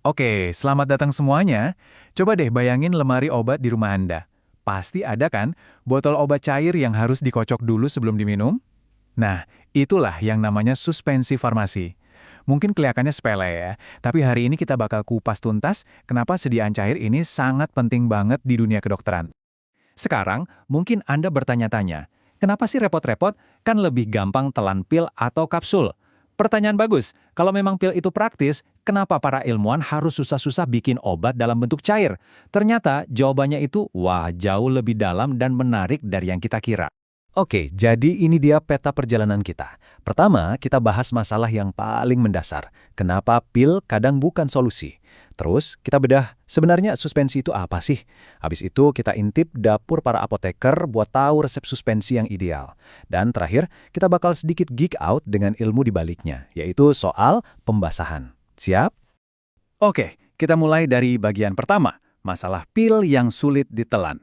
Oke, selamat datang semuanya. Coba deh bayangin lemari obat di rumah Anda. Pasti ada kan botol obat cair yang harus dikocok dulu sebelum diminum? Nah, itulah yang namanya suspensi farmasi. Mungkin kelihatannya sepele ya, tapi hari ini kita bakal kupas tuntas kenapa sediaan cair ini sangat penting banget di dunia kedokteran. Sekarang, mungkin Anda bertanya-tanya, kenapa sih repot-repot? Kan lebih gampang telan pil atau kapsul. Pertanyaan bagus, kalau memang pil itu praktis, kenapa para ilmuwan harus susah-susah bikin obat dalam bentuk cair? Ternyata jawabannya itu, wah jauh lebih dalam dan menarik dari yang kita kira. Oke, jadi ini dia peta perjalanan kita. Pertama, kita bahas masalah yang paling mendasar. Kenapa pil kadang bukan solusi? Terus, kita bedah sebenarnya suspensi itu apa sih? Habis itu, kita intip dapur para apoteker buat tahu resep suspensi yang ideal. Dan terakhir, kita bakal sedikit geek out dengan ilmu di baliknya, yaitu soal pembasahan. Siap? Oke, kita mulai dari bagian pertama, masalah pil yang sulit ditelan.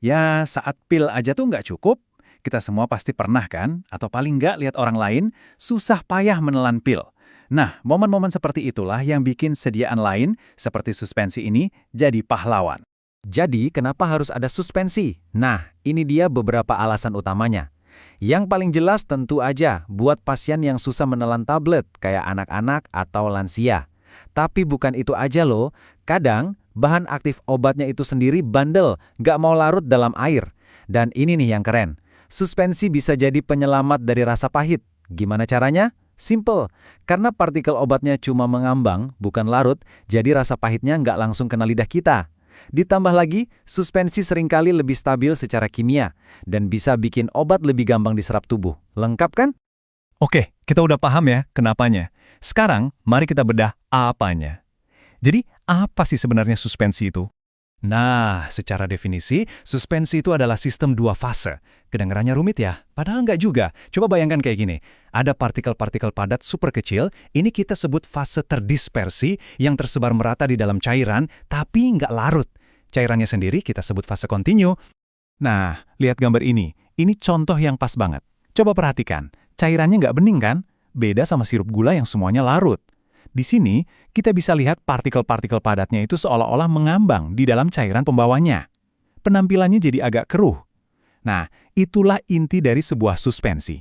Ya, saat pil aja tuh nggak cukup, kita semua pasti pernah kan, atau paling nggak lihat orang lain, susah payah menelan pil. Nah, momen-momen seperti itulah yang bikin sediaan lain, seperti suspensi ini, jadi pahlawan. Jadi, kenapa harus ada suspensi? Nah, ini dia beberapa alasan utamanya. Yang paling jelas tentu aja buat pasien yang susah menelan tablet, kayak anak-anak atau lansia. Tapi bukan itu aja loh, kadang bahan aktif obatnya itu sendiri bandel, nggak mau larut dalam air. Dan ini nih yang keren. Suspensi bisa jadi penyelamat dari rasa pahit. Gimana caranya? Simple. Karena partikel obatnya cuma mengambang, bukan larut, jadi rasa pahitnya nggak langsung kena lidah kita. Ditambah lagi, suspensi seringkali lebih stabil secara kimia, dan bisa bikin obat lebih gampang diserap tubuh. Lengkap kan? Oke, kita udah paham ya kenapanya. Sekarang, mari kita bedah apanya. Jadi, apa sih sebenarnya suspensi itu? Nah, secara definisi, suspensi itu adalah sistem dua fase. Kedengarannya rumit ya? Padahal nggak juga. Coba bayangkan kayak gini. Ada partikel-partikel padat super kecil, ini kita sebut fase terdispersi yang tersebar merata di dalam cairan, tapi nggak larut. Cairannya sendiri kita sebut fase kontinu. Nah, lihat gambar ini. Ini contoh yang pas banget. Coba perhatikan. Cairannya nggak bening kan? Beda sama sirup gula yang semuanya larut. Di sini, kita bisa lihat partikel-partikel padatnya itu seolah-olah mengambang di dalam cairan pembawanya. Penampilannya jadi agak keruh. Nah, itulah inti dari sebuah suspensi.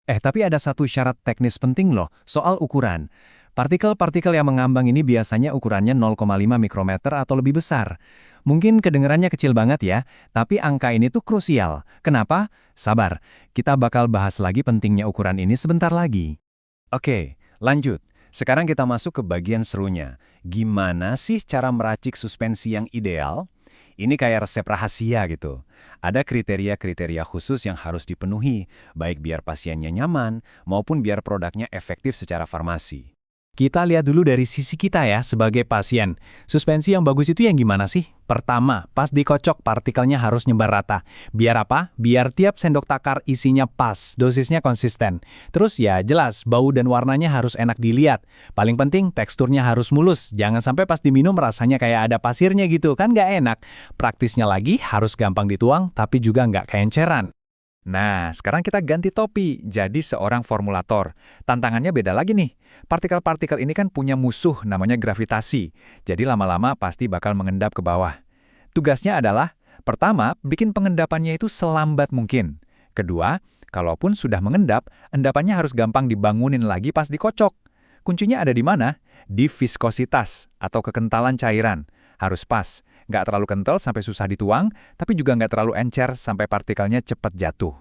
Tapi ada satu syarat teknis penting loh, soal ukuran. Partikel-partikel yang mengambang ini biasanya ukurannya 0,5 mikrometer atau lebih besar. Mungkin kedengarannya kecil banget ya, tapi angka ini tuh krusial. Kenapa? Sabar, kita bakal bahas lagi pentingnya ukuran ini sebentar lagi. Oke, lanjut. Sekarang kita masuk ke bagian serunya. Gimana sih cara meracik suspensi yang ideal? Ini kayak resep rahasia gitu. Ada kriteria-kriteria khusus yang harus dipenuhi, baik biar pasiennya nyaman maupun biar produknya efektif secara farmasi. Kita lihat dulu dari sisi kita ya sebagai pasien. Suspensi yang bagus itu yang gimana sih? Pertama, pas dikocok partikelnya harus nyebar rata. Biar apa? Biar tiap sendok takar isinya pas, dosisnya konsisten. Terus ya jelas, bau dan warnanya harus enak dilihat. Paling penting teksturnya harus mulus. Jangan sampai pas diminum rasanya kayak ada pasirnya gitu, kan nggak enak. Praktisnya lagi harus gampang dituang tapi juga nggak keenceran. Nah, sekarang kita ganti topi, jadi seorang formulator. Tantangannya beda lagi nih. Partikel-partikel ini kan punya musuh namanya gravitasi, jadi lama-lama pasti bakal mengendap ke bawah. Tugasnya adalah, pertama, bikin pengendapannya itu selambat mungkin. Kedua, kalaupun sudah mengendap, endapannya harus gampang dibangunin lagi pas dikocok. Kuncinya ada di mana? Di viskositas atau kekentalan cairan. Harus pas. Nggak terlalu kental sampai susah dituang, tapi juga nggak terlalu encer sampai partikelnya cepat jatuh.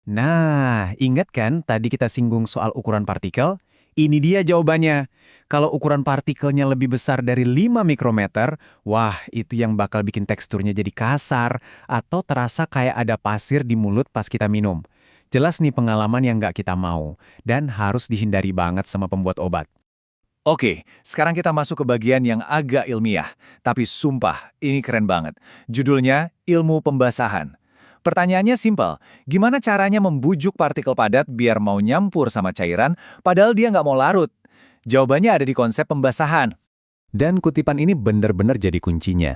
Nah, ingat kan tadi kita singgung soal ukuran partikel? Ini dia jawabannya. Kalau ukuran partikelnya lebih besar dari 5 mikrometer, wah itu yang bakal bikin teksturnya jadi kasar atau terasa kayak ada pasir di mulut pas kita minum. Jelas nih pengalaman yang nggak kita mau dan harus dihindari banget sama pembuat obat. Oke, sekarang kita masuk ke bagian yang agak ilmiah. Tapi sumpah, ini keren banget. Judulnya Ilmu Pembasahan. Pertanyaannya simpel, gimana caranya membujuk partikel padat biar mau nyampur sama cairan, padahal dia nggak mau larut? Jawabannya ada di konsep pembasahan. Dan kutipan ini benar-benar jadi kuncinya.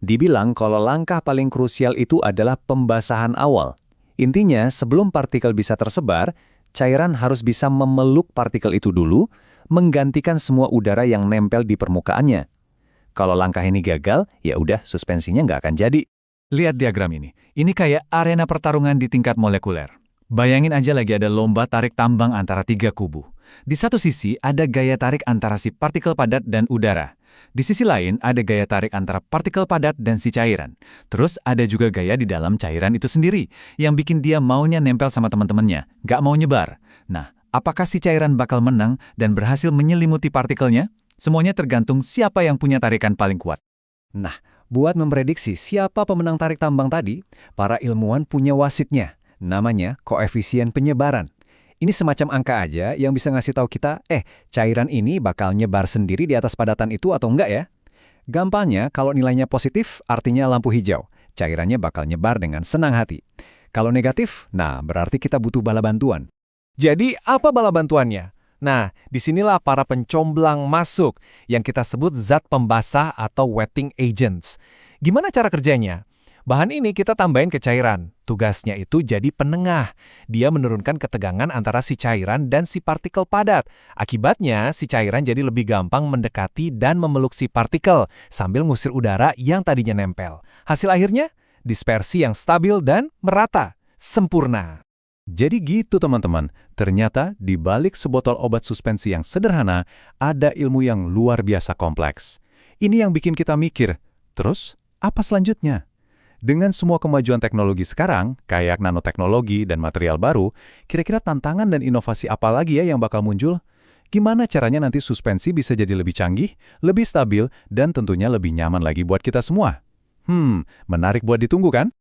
Dibilang kalau langkah paling krusial itu adalah pembasahan awal. Intinya, sebelum partikel bisa tersebar, cairan harus bisa memeluk partikel itu dulu, menggantikan semua udara yang nempel di permukaannya. Kalau langkah ini gagal, ya udah suspensinya nggak akan jadi. Lihat diagram ini. Ini kayak arena pertarungan di tingkat molekuler. Bayangin aja lagi ada lomba tarik tambang antara tiga kubu. Di satu sisi ada gaya tarik antara si partikel padat dan udara. Di sisi lain ada gaya tarik antara partikel padat dan si cairan. Terus ada juga gaya di dalam cairan itu sendiri, yang bikin dia maunya nempel sama teman-temannya, nggak mau nyebar. Nah, apakah si cairan bakal menang dan berhasil menyelimuti partikelnya? Semuanya tergantung siapa yang punya tarikan paling kuat. Nah, buat memprediksi siapa pemenang tarik tambang tadi, para ilmuwan punya wasitnya, namanya koefisien penyebaran. Ini semacam angka aja yang bisa ngasih tahu kita, cairan ini bakal nyebar sendiri di atas padatan itu atau enggak ya? Gampangnya, kalau nilainya positif, artinya lampu hijau. Cairannya bakal nyebar dengan senang hati. Kalau negatif, nah berarti kita butuh bala bantuan. Jadi, apa bala bantuannya? Nah, disinilah para pencomblang masuk, yang kita sebut zat pembasah atau wetting agents. Gimana cara kerjanya? Bahan ini kita tambahin ke cairan. Tugasnya itu jadi penengah. Dia menurunkan ketegangan antara si cairan dan si partikel padat. Akibatnya, si cairan jadi lebih gampang mendekati dan memeluk si partikel, sambil ngusir udara yang tadinya nempel. Hasil akhirnya, dispersi yang stabil dan merata. Sempurna. Jadi gitu teman-teman, ternyata di balik sebotol obat suspensi yang sederhana, ada ilmu yang luar biasa kompleks. Ini yang bikin kita mikir, terus apa selanjutnya? Dengan semua kemajuan teknologi sekarang, kayak nanoteknologi dan material baru, kira-kira tantangan dan inovasi apa lagi ya yang bakal muncul? Gimana caranya nanti suspensi bisa jadi lebih canggih, lebih stabil, dan tentunya lebih nyaman lagi buat kita semua? Menarik buat ditunggu kan?